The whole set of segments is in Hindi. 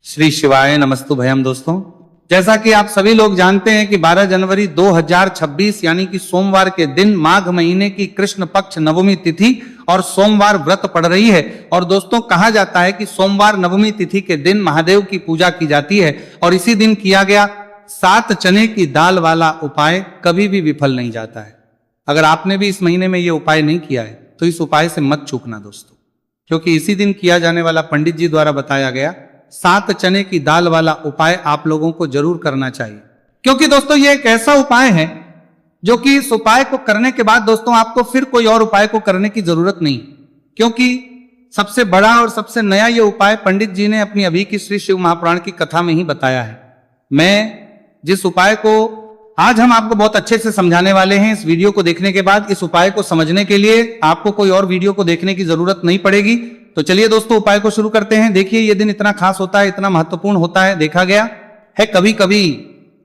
श्री शिवाय नमस्तु भयम। दोस्तों, जैसा कि आप सभी लोग जानते हैं कि 12 जनवरी 2026 यानी कि सोमवार के दिन माघ महीने की कृष्ण पक्ष नवमी तिथि और सोमवार व्रत पड़ रही है। और दोस्तों, कहा जाता है कि सोमवार नवमी तिथि के दिन महादेव की पूजा की जाती है और इसी दिन किया गया 7 चने की दाल वाला उपाय कभी भी विफल नहीं जाता है। अगर आपने भी इस महीने में यह उपाय नहीं किया है तो इस उपाय से मत चूकना दोस्तों, क्योंकि इसी दिन किया जाने वाला पंडित जी द्वारा बताया गया 7 चने की दाल वाला उपाय आप लोगों को जरूर करना चाहिए। क्योंकि दोस्तों, ये एक ऐसा उपाय है जो कि इस उपाय को करने के बाद दोस्तों आपको फिर कोई और उपाय को करने की जरूरत नहीं, क्योंकि सबसे बड़ा और सबसे नया ये उपाय पंडित जी ने अपनी अभी की श्री शिव महापुराण की कथा में ही बताया है। मैं जिस उपाय को आज हम आपको बहुत अच्छे से समझाने वाले हैं, इस वीडियो को देखने के बाद इस उपाय को समझने के लिए आपको कोई और वीडियो को देखने की जरूरत नहीं पड़ेगी। तो चलिए दोस्तों, उपाय को शुरू करते हैं। देखिए, ये दिन इतना खास होता है, इतना महत्वपूर्ण होता है। देखा गया है कभी कभी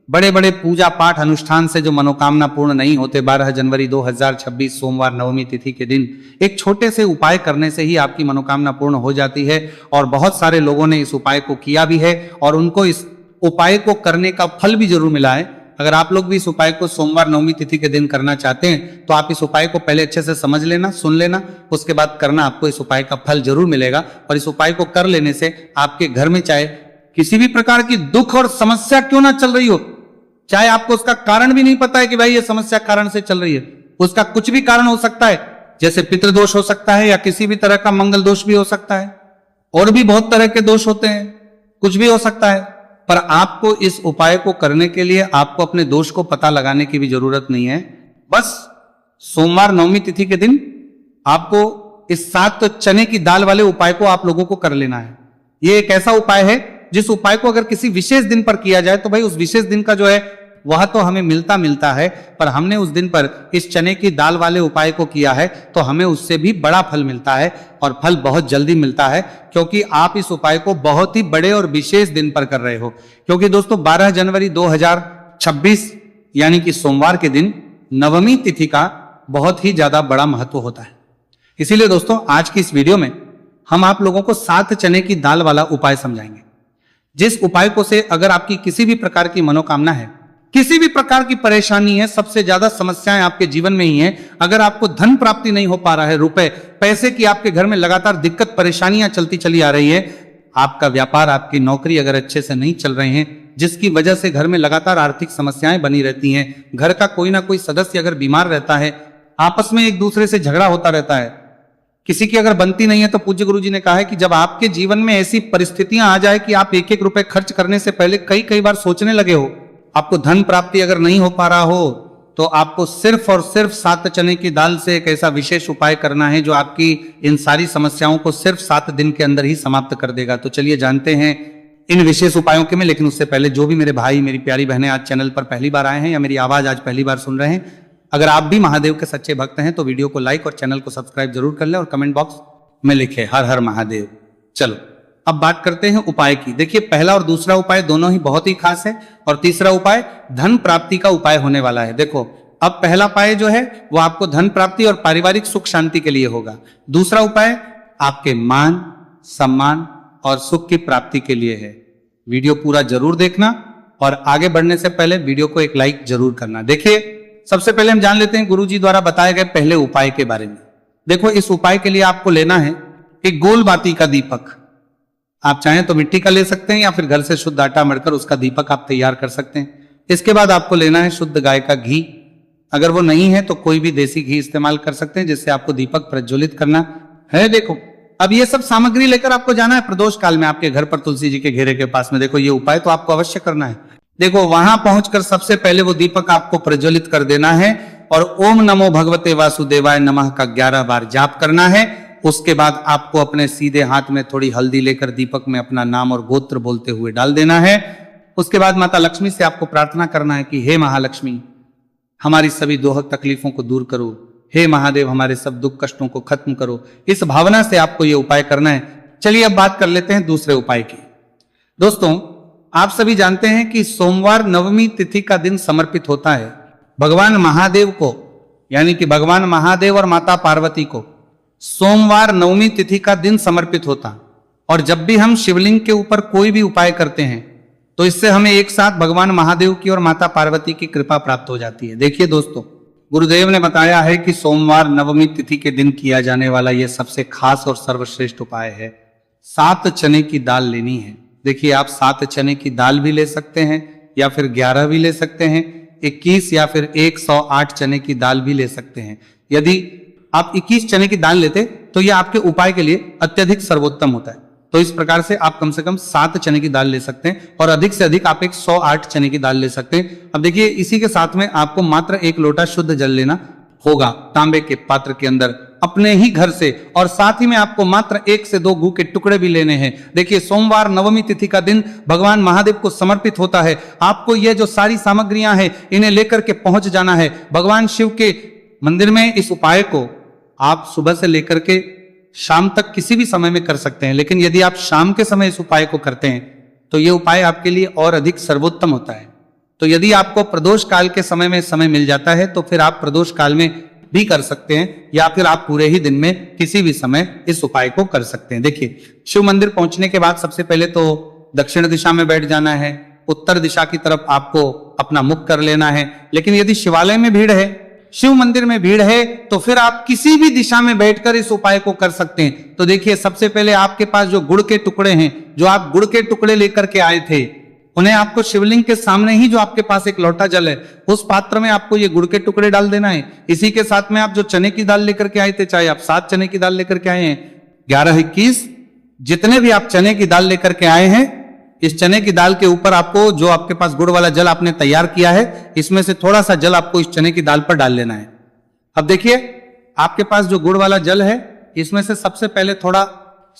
बड़े बड़े पूजा पाठ अनुष्ठान से जो मनोकामना पूर्ण नहीं होते, 12 जनवरी 2026 सोमवार नवमी तिथि के दिन एक छोटे से उपाय करने से ही आपकी मनोकामना पूर्ण हो जाती है। और बहुत सारे लोगों ने इस उपाय को किया भी है और उनको इस उपाय को करने का फल भी जरूर मिला है। अगर आप लोग भी इस उपाय को सोमवार नवमी तिथि के दिन करना चाहते हैं तो आप इस उपाय को पहले अच्छे से समझ लेना, सुन लेना, उसके बाद करना, आपको इस उपाय का फल जरूर मिलेगा। और इस उपाय को कर लेने से आपके घर में चाहे किसी भी प्रकार की दुख और समस्या क्यों ना चल रही हो, चाहे आपको उसका कारण भी नहीं पता है कि भाई ये समस्या कारण से चल रही है, उसका कुछ भी कारण हो सकता है, जैसे पितृदोष हो सकता है या किसी भी तरह का मंगल दोष भी हो सकता है, और भी बहुत तरह के दोष होते हैं, कुछ भी हो सकता है। पर आपको इस उपाय को करने के लिए आपको अपने दोष को पता लगाने की भी जरूरत नहीं है। बस सोमवार नवमी तिथि के दिन आपको इस 7 चने की दाल वाले उपाय को आप लोगों को कर लेना है। ये एक ऐसा उपाय है जिस उपाय को अगर किसी विशेष दिन पर किया जाए तो भाई उस विशेष दिन का जो है वह तो हमें मिलता है, पर हमने उस दिन पर इस चने की दाल वाले उपाय को किया है तो हमें उससे भी बड़ा फल मिलता है और फल बहुत जल्दी मिलता है, क्योंकि आप इस उपाय को बहुत ही बड़े और विशेष दिन पर कर रहे हो। क्योंकि दोस्तों, 12 जनवरी 2026 यानी कि सोमवार के दिन नवमी तिथि का बहुत ही ज्यादा बड़ा महत्व होता है। इसीलिए दोस्तों, आज की इस वीडियो में हम आप लोगों को 7 चने की दाल वाला उपाय समझाएंगे, जिस उपाय को से अगर आपकी किसी भी प्रकार की मनोकामना है, किसी भी प्रकार की परेशानी है, सबसे ज्यादा समस्याएं आपके जीवन में ही है, अगर आपको धन प्राप्ति नहीं हो पा रहा है, रुपए पैसे की आपके घर में लगातार दिक्कत परेशानियां चलती चली आ रही है, आपका व्यापार आपकी नौकरी अगर अच्छे से नहीं चल रहे हैं, जिसकी वजह से घर में लगातार आर्थिक समस्याएं बनी रहती हैं, घर का कोई ना कोई सदस्य अगर बीमार रहता है, आपस में एक दूसरे से झगड़ा होता रहता है, किसी की अगर बनती नहीं है, तो पूज्य गुरु जी ने कहा है कि जब आपके जीवन में ऐसी परिस्थितियां आ जाए कि आप एक एक रुपए खर्च करने से पहले कई बार सोचने लगे हो, आपको धन प्राप्ति अगर नहीं हो पा रहा हो, तो आपको सिर्फ और सिर्फ 7 चने की दाल से एक ऐसा विशेष उपाय करना है जो आपकी इन सारी समस्याओं को सिर्फ 7 दिन के अंदर ही समाप्त कर देगा। तो चलिए जानते हैं इन विशेष उपायों के में। लेकिन उससे पहले जो भी मेरे भाई मेरी प्यारी बहनें आज चैनल पर पहली बार आए हैं या मेरी आवाज आज पहली बार सुन रहे हैं, अगर आप भी महादेव के सच्चे भक्त हैं तो वीडियो को लाइक और चैनल को सब्सक्राइब जरूर कर लें और कमेंट बॉक्स में लिखे हर हर महादेव। चलो अब बात करते हैं उपाय की। देखिए, पहला और दूसरा उपाय दोनों ही बहुत ही खास है और तीसरा उपाय धन प्राप्ति का उपाय होने वाला है। देखो, अब पहला उपाय जो है वो आपको धन प्राप्ति और पारिवारिक सुख शांति के लिए होगा। दूसरा उपाय आपके मान सम्मान और सुख की प्राप्ति के लिए है। वीडियो पूरा जरूर देखना और आगे बढ़ने से पहले वीडियो को एक लाइक जरूर करना। देखिए, सबसे पहले हम जान लेते हैं गुरु जी द्वारा बताए गए पहले उपाय के बारे में। देखो, इस उपाय के लिए आपको लेना है एक गोल बाती का दीपक। आप चाहें तो मिट्टी का ले सकते हैं या फिर घर से शुद्ध आटा मढ़कर उसका दीपक आप तैयार कर सकते हैं। इसके बाद आपको लेना है शुद्ध गाय का घी। अगर वो नहीं है तो कोई भी देसी घी इस्तेमाल कर सकते हैं, जिससे आपको दीपक प्रज्वलित करना है। देखो, अब ये सब सामग्री लेकर आपको जाना है प्रदोष काल में आपके घर पर तुलसी जी के घेरे के पास में। देखो, ये उपाय तो आपको अवश्य करना है। देखो, वहां पहुंचकर सबसे पहले वो दीपक आपको प्रज्वलित कर देना है और ओम नमो भगवते वासुदेवाय नमः का 11 बार जाप करना है। उसके बाद आपको अपने सीधे हाथ में थोड़ी हल्दी लेकर दीपक में अपना नाम और गोत्र बोलते हुए डाल देना है। उसके बाद माता लक्ष्मी से आपको प्रार्थना करना है कि हे महालक्ष्मी, हमारी सभी दोहक तकलीफों को दूर करो, हे महादेव हमारे सब दुख कष्टों को खत्म करो। इस भावना से आपको यह उपाय करना है। चलिए अब बात कर लेते हैं दूसरे उपाय की। दोस्तों, आप सभी जानते हैं कि सोमवार नवमी तिथि का दिन समर्पित होता है भगवान महादेव को, यानी कि भगवान महादेव और माता पार्वती को सोमवार नवमी तिथि का दिन समर्पित होता। और जब भी हम शिवलिंग के ऊपर कोई भी उपाय करते हैं तो इससे हमें एक साथ भगवान महादेव की और माता पार्वती की कृपा प्राप्त हो जाती है। देखिए दोस्तों, गुरुदेव ने बताया है कि सोमवार नवमी तिथि के दिन किया जाने वाला यह सबसे खास और सर्वश्रेष्ठ उपाय है। 7 चने की दाल लेनी है। देखिए, आप 7 चने की दाल भी ले सकते हैं या फिर 11 भी ले सकते हैं, 21 या फिर 108 चने की दाल भी ले सकते हैं। यदि आप 21 चने की दाल लेते तो यह आपके उपाय के लिए अत्यधिक सर्वोत्तम होता है। तो इस प्रकार से आप कम से कम 7 चने की दाल ले सकते हैं और अधिक से अधिक आप 108 चने की दाल ले सकते हैं। अब देखिए, इसी के साथ में आपको मात्र 1 लोटा शुद्ध जल लेना होगा तांबे के पात्र के अंदर अपने ही घर से, और साथ ही में आपको मात्र 1 से 2 गू के टुकड़े भी लेने हैं। देखिए, सोमवार नवमी तिथि का दिन भगवान महादेव को समर्पित होता है। आपको ये जो सारी सामग्रियां हैं इन्हें लेकर के पहुंच जाना है भगवान शिव के मंदिर में। इस उपाय को आप सुबह से लेकर के शाम तक किसी भी समय में कर सकते हैं, लेकिन यदि आप शाम के समय इस उपाय को करते हैं तो यह उपाय आपके लिए और अधिक सर्वोत्तम होता है। तो यदि आपको प्रदोष काल के समय में समय मिल जाता है तो फिर आप प्रदोष काल में भी कर सकते हैं, या फिर आप पूरे ही दिन में किसी भी समय इस उपाय को कर सकते हैं। देखिए, शिव मंदिर पहुंचने के बाद सबसे पहले तो दक्षिण दिशा में बैठ जाना है। उत्तर दिशा की तरफ आपको अपना मुख कर लेना है। लेकिन यदि शिवालय में भीड़ है, शिव मंदिर में भीड़ है, तो फिर आप किसी भी दिशा में बैठकर इस उपाय को कर सकते हैं। तो देखिए, सबसे पहले आपके पास जो गुड़ के टुकड़े हैं, जो आप गुड़ के टुकड़े लेकर के आए थे, उन्हें आपको शिवलिंग के सामने ही जो आपके पास एक लोटा जल है उस पात्र में आपको ये गुड़ के टुकड़े डाल देना है। इसी के साथ में आप जो चने की दाल लेकर के आए थे, चाहे आप 7 चने की दाल लेकर के आए हैं, 11, 21, जितने भी आप चने की दाल लेकर के आए हैं, इस चने की दाल के ऊपर आपको जो आपके पास गुड़ वाला जल आपने तैयार किया है, इसमें से थोड़ा सा जल आपको इस चने की दाल पर डाल लेना है। अब देखिए, आपके पास जो गुड़ वाला जल है, इसमें से सबसे पहले थोड़ा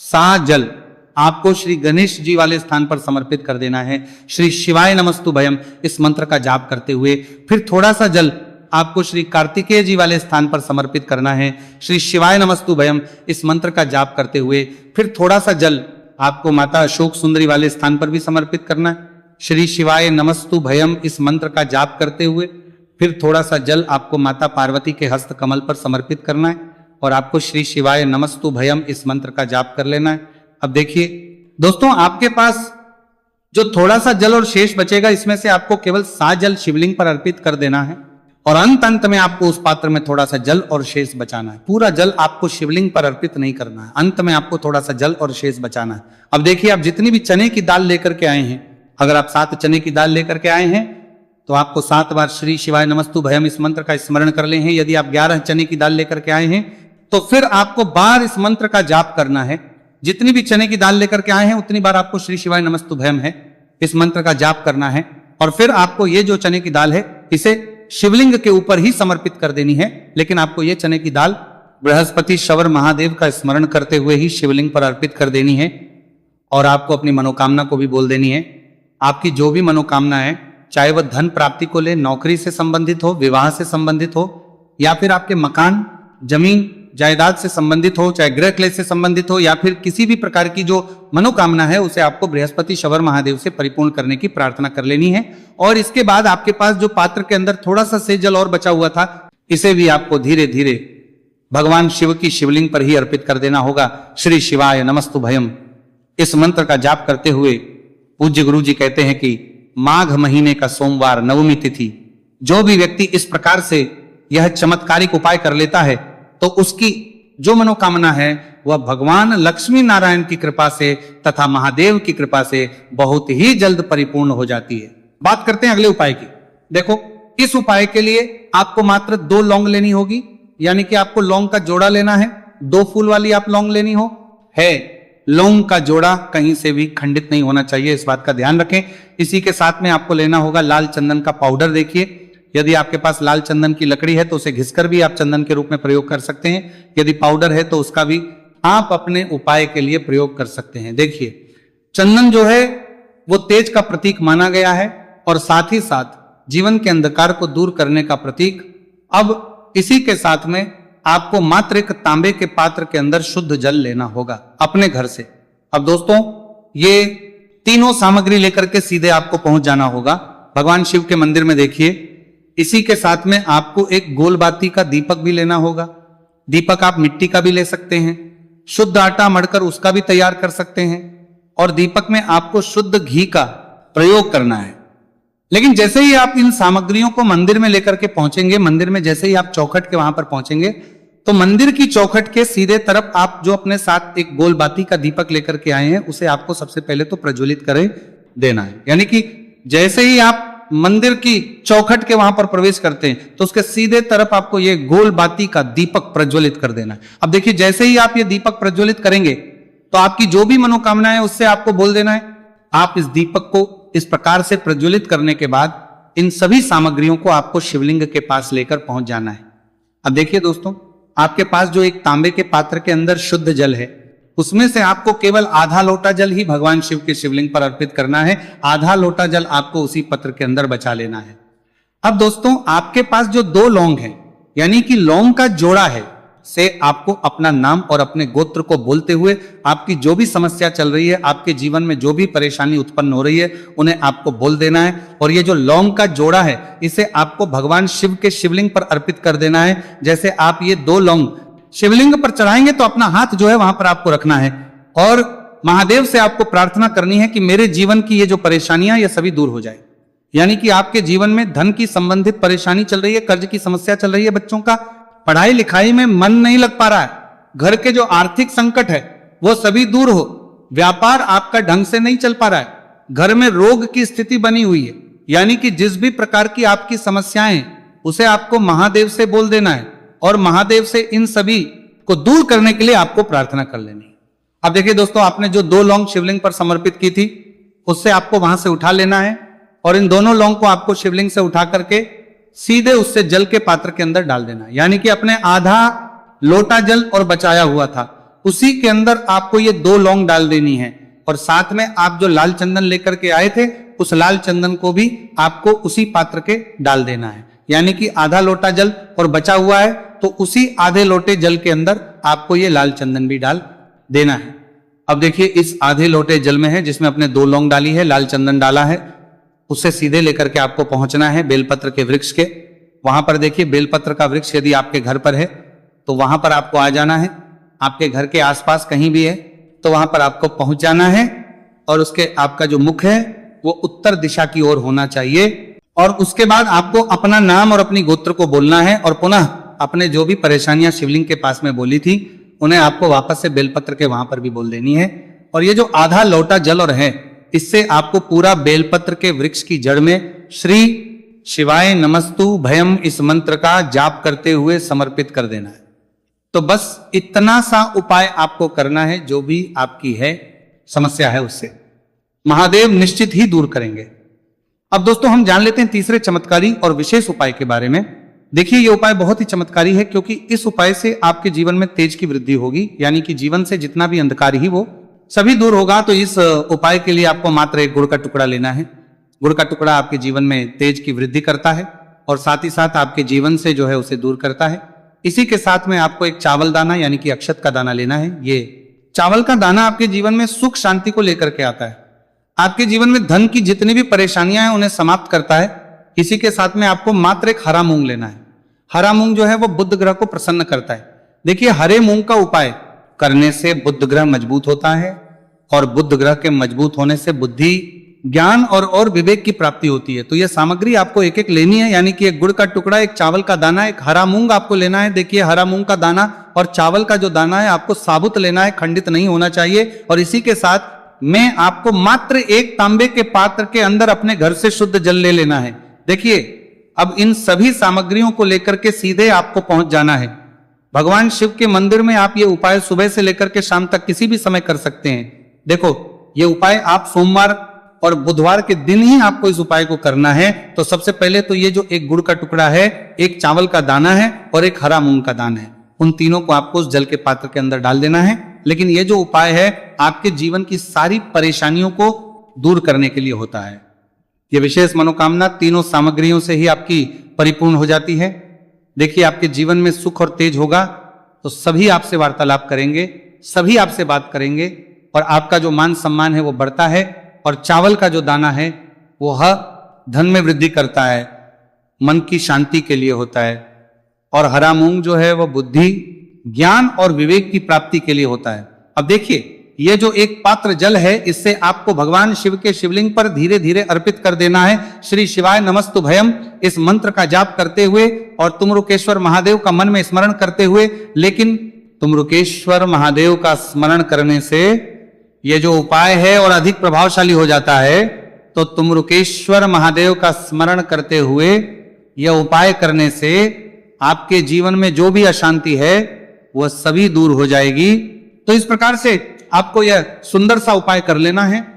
सा जल आपको श्री गणेश जी वाले स्थान पर समर्पित कर देना है। श्री शिवाय नमस्तुभयम इस मंत्र का जाप करते हुए फिर थोड़ा सा जल आपको श्री कार्तिकेय जी वाले स्थान पर समर्पित करना है। श्री शिवाय नमस्तुभयम इस मंत्र का जाप करते हुए फिर थोड़ा सा जल आपको माता अशोक सुंदरी वाले स्थान पर भी समर्पित करना है। श्री शिवाय नमस्तुभयम इस मंत्र का जाप करते हुए फिर थोड़ा सा जल आपको माता पार्वती के हस्त कमल पर समर्पित करना है और आपको श्री शिवाय नमस्तुभयम इस मंत्र का जाप कर लेना है। अब देखिए दोस्तों, आपके पास जो थोड़ा सा जल और शेष बचेगा, इसमें से आपको केवल 7 जल शिवलिंग पर अर्पित कर देना है और अंत में आपको उस पात्र में थोड़ा सा जल और शेष बचाना है। पूरा जल आपको शिवलिंग पर अर्पित नहीं करना है, अंत में आपको थोड़ा सा जल और शेष बचाना है। अब देखिए, आप जितनी भी चने की दाल लेकर के आए हैं, अगर आप 7 चने की दाल लेकर के आए हैं तो आपको 7 बार श्री शिवाय नमस्तुभयम इस मंत्र का स्मरण कर ले हैं। यदि आप 11 चने की दाल लेकर के आए हैं तो फिर आपको बार इस मंत्र का जाप करना है। जितनी भी चने की दाल लेकर के आए हैं उतनी बार आपको श्री शिवाय नमस्तुभयम है इस मंत्र का जाप करना है और फिर आपको ये जो चने की दाल है इसे शिवलिंग के ऊपर ही समर्पित कर देनी है। लेकिन आपको ये चने की दाल बृहस्पति शवर महादेव का स्मरण करते हुए ही शिवलिंग पर अर्पित कर देनी है और आपको अपनी मनोकामना को भी बोल देनी है। आपकी जो भी मनोकामना है, चाहे वह धन प्राप्ति को ले, नौकरी से संबंधित हो, विवाह से संबंधित हो, या फिर आपके मकान, जमीन जायदाद से संबंधित हो, चाहे गृह क्लेश से संबंधित हो, या फिर किसी भी प्रकार की जो मनोकामना है उसे आपको बृहस्पति शवर महादेव से परिपूर्ण करने की प्रार्थना कर लेनी है। और इसके बाद आपके पास जो पात्र के अंदर थोड़ा सा से जल और बचा हुआ था, इसे भी आपको धीरे धीरे भगवान शिव की शिवलिंग पर ही अर्पित कर देना होगा। श्री शिवाय नमस्तुभयम इस मंत्र का जाप करते हुए पूज्य गुरु जी कहते हैं कि माघ महीने का सोमवार नवमी तिथि जो भी व्यक्ति इस प्रकार से यह चमत्कारिक उपाय कर लेता है तो उसकी जो मनोकामना है वह भगवान लक्ष्मी नारायण की कृपा से तथा महादेव की कृपा से बहुत ही जल्द परिपूर्ण हो जाती है। बात करते हैं अगले उपाय की। देखो, इस उपाय के लिए आपको मात्र 2 लौंग लेनी होगी, यानी कि आपको लौंग का जोड़ा लेना है। 2 फूल वाली आप लौंग लेनी हो है। लौंग का जोड़ा कहीं से भी खंडित नहीं होना चाहिए, इस बात का ध्यान रखें। इसी के साथ में आपको लेना होगा लाल चंदन का पाउडर। देखिए, यदि आपके पास लाल चंदन की लकड़ी है तो उसे घिसकर भी आप चंदन के रूप में प्रयोग कर सकते हैं। यदि पाउडर है तो उसका भी आप अपने उपाय के लिए प्रयोग कर सकते हैं। देखिए, चंदन जो है वो तेज का प्रतीक माना गया है और साथ ही साथ जीवन के अंधकार को दूर करने का प्रतीक। अब इसी के साथ में आपको मात्र एक तांबे के पात्र के अंदर शुद्ध जल लेना होगा अपने घर से। अब दोस्तों, ये तीनों सामग्री लेकर के सीधे आपको पहुंच जाना होगा भगवान शिव के मंदिर में। देखिए, इसी के साथ में आपको एक गोल बाती का दीपक भी लेना होगा। दीपक आप मिट्टी का भी ले सकते हैं शुद्ध आटा मढ़कर उसका भी तैयार कर सकते हैं, और दीपक में आपको शुद्ध घी का प्रयोग करना है। लेकिन जैसे ही आप इन सामग्रियों को मंदिर में लेकर के पहुंचेंगे, मंदिर में जैसे ही आप चौखट के वहां पर पहुंचेंगे, तो मंदिर की चौखट के सीधे तरफ आप जो अपने साथ एक गोल बाती का दीपक लेकर के आए हैं, उसे आपको सबसे पहले तो प्रज्वलित करें देना है। यानी कि जैसे ही आप मंदिर की चौखट के वहां पर प्रवेश करते हैं, तो उसके सीधे तरफ आपको ये गोल बाती का दीपक प्रज्वलित कर देना है। अब देखिए, जैसे ही आप ये दीपक प्रज्वलित करेंगे, तो आपकी जो भी मनोकामना है उससे आपको बोल देना है। आप इस दीपक को इस प्रकार से प्रज्वलित करने के बाद इन सभी सामग्रियों को आपको शिवलिंग के पास लेकर पहुंच जाना है। अब देखिए दोस्तों, आपके पास जो एक तांबे के पात्र के अंदर शुद्ध जल है, उसमें से आपको केवल आधा लोटा जल ही भगवान शिव के शिवलिंग पर अर्पित करना है। आधा लोटा जल आपको उसी पत्र के अंदर बचा लेना है। अब दोस्तों, आपके पास जो 2 लौंग है, यानी कि लौंग का जोड़ा है, से आपको अपना नाम और अपने गोत्र को बोलते हुए आपकी जो भी समस्या चल रही है, आपके जीवन में जो भी परेशानी उत्पन्न हो रही है, उन्हें आपको बोल देना है। और ये जो लौंग का जोड़ा है, इसे आपको भगवान शिव के शिवलिंग पर अर्पित कर देना है। जैसे आप ये 2 लौंग शिवलिंग पर चढ़ाएंगे, तो अपना हाथ जो है वहां पर आपको रखना है और महादेव से आपको प्रार्थना करनी है कि मेरे जीवन की ये जो परेशानियां, ये सभी दूर हो जाए। यानी कि आपके जीवन में धन की संबंधित परेशानी चल रही है, कर्ज की समस्या चल रही है, बच्चों का पढ़ाई लिखाई में मन नहीं लग पा रहा है, घर के जो आर्थिक संकट है वो सभी दूर हो, व्यापार आपका ढंग से नहीं चल पा रहा है, घर में रोग की स्थिति बनी हुई है, यानी कि जिस भी प्रकार की आपकी समस्याएं उसे आपको महादेव से बोल देना है और महादेव से इन सभी को दूर करने के लिए आपको प्रार्थना कर लेनी है। अब देखिए दोस्तों, आपने जो 2 लौंग शिवलिंग पर समर्पित की थी, उससे आपको वहां से उठा लेना है और इन दोनों लौंग को आपको शिवलिंग से उठा करके सीधे उससे जल के पात्र के अंदर डाल देना है। यानी कि अपने आधा लोटा जल और बचाया हुआ था, उसी के अंदर आपको ये 2 लौंग डाल देनी है। और साथ में आप जो लाल चंदन लेकर के आए थे, उस लाल चंदन को भी आपको उसी पात्र के डाल देना है। यानी कि आधा लोटा जल और बचा हुआ है, तो उसी आधे लोटे जल के अंदर आपको ये लाल चंदन भी डाल देना है। अब देखिए, इस आधे लोटे जल में है, जिसमें अपने 2 लौंग डाली है, लाल चंदन डाला है, उससे सीधे लेकर के आपको पहुंचना है बेलपत्र के वृक्ष के। वहां पर देखिए, बेलपत्र का वृक्ष यदि आपके घर पर है तो वहां पर आपको आ जाना है। आपके घर के आसपास कहीं भी है तो वहां पर आपको पहुंच जाना है और उसके आपका जो मुख है वो उत्तर दिशा की ओर होना चाहिए। और उसके बाद आपको अपना नाम और अपनी गोत्र को बोलना है और पुनः अपने जो भी परेशानियां शिवलिंग के पास में बोली थी, उन्हें आपको वापस से बेलपत्र के वहां पर भी बोल देनी है। और ये जो आधा लोटा जल और है, इससे आपको पूरा बेलपत्र के वृक्ष की जड़ में श्री शिवाय नमस्तु भयम इस मंत्र का जाप करते हुए समर्पित कर देना है। तो बस इतना सा उपाय आपको करना है, जो भी आपकी है समस्या है उससे महादेव निश्चित ही दूर करेंगे। अब दोस्तों, हम जान लेते हैं तीसरे चमत्कारी और विशेष उपाय के बारे में। देखिए, ये उपाय बहुत ही चमत्कारी है, क्योंकि इस उपाय से आपके जीवन में तेज की वृद्धि होगी। यानी कि जीवन से जितना भी अंधकार ही वो सभी दूर होगा। तो इस उपाय के लिए आपको मात्र एक गुड़ का टुकड़ा लेना है। गुड़ का टुकड़ा आपके जीवन में तेज की वृद्धि करता है और साथ ही साथ आपके जीवन से जो है उसे दूर करता है। इसी के साथ में आपको एक चावल दाना यानी कि अक्षत का दाना लेना है। ये चावल का दाना आपके जीवन में सुख शांति को लेकर के आता है, आपके जीवन में धन की जितनी भी परेशानियां हैं उन्हें समाप्त करता है। इसी के साथ में आपको मात्र एक हरा मूंग लेना है। हरा मूंग जो है वो बुध ग्रह को प्रसन्न करता है। देखिए, हरे मूंग का उपाय करने से बुध ग्रह मजबूत होता है और बुध ग्रह के मजबूत होने से बुद्धि, ज्ञान और विवेक की प्राप्ति होती है। तो यह सामग्री आपको एक एक लेनी है, यानी कि एक गुड़ का टुकड़ा, एक चावल का दाना, एक हरा मूंग आपको लेना है। देखिए, हरा मूंग का दाना और चावल का जो दाना है आपको साबुत लेना है, खंडित नहीं होना चाहिए। और इसी के साथ में आपको मात्र एक तांबे के पात्र के अंदर अपने घर से शुद्ध जल ले लेना है। देखिए, अब इन सभी सामग्रियों को लेकर के सीधे आपको पहुंच जाना है भगवान शिव के मंदिर में। आप ये उपाय सुबह से लेकर के शाम तक किसी भी समय कर सकते हैं। देखो, ये उपाय आप सोमवार और बुधवार के दिन ही आपको इस उपाय को करना है। तो सबसे पहले तो ये जो एक गुड़ का टुकड़ा है, एक चावल का दाना है और एक हरा मूंग का दाना है, उन तीनों को आपको उस जल के पात्र के अंदर डाल देना है। लेकिन ये जो उपाय है आपके जीवन की सारी परेशानियों को दूर करने के लिए होता है। ये विशेष मनोकामना तीनों सामग्रियों से ही आपकी परिपूर्ण हो जाती है। देखिए, आपके जीवन में सुख और तेज होगा तो सभी आपसे वार्तालाप करेंगे, सभी आपसे बात करेंगे और आपका जो मान सम्मान है वो बढ़ता है। और चावल का जो दाना है वो धन में वृद्धि करता है, मन की शांति के लिए होता है। और हरा मूंग जो है वो बुद्धि, ज्ञान और विवेक की प्राप्ति के लिए होता है। अब देखिए, ये जो एक पात्र जल है, इससे आपको भगवान शिव के शिवलिंग पर धीरे धीरे अर्पित कर देना है। श्री शिवाय नमस्तुभयम इस मंत्र का जाप करते हुए और तुमरुकेश्वर महादेव का मन में स्मरण करते हुए। लेकिन तुमरुकेश्वर महादेव का स्मरण करने से ये जो उपाय है और अधिक प्रभावशाली हो जाता है। तो तुमरुकेश्वर महादेव का स्मरण करते हुए यह उपाय करने से आपके जीवन में जो भी अशांति है वह सभी दूर हो जाएगी। तो इस प्रकार से आपको यह सुंदर सा उपाय कर लेना है।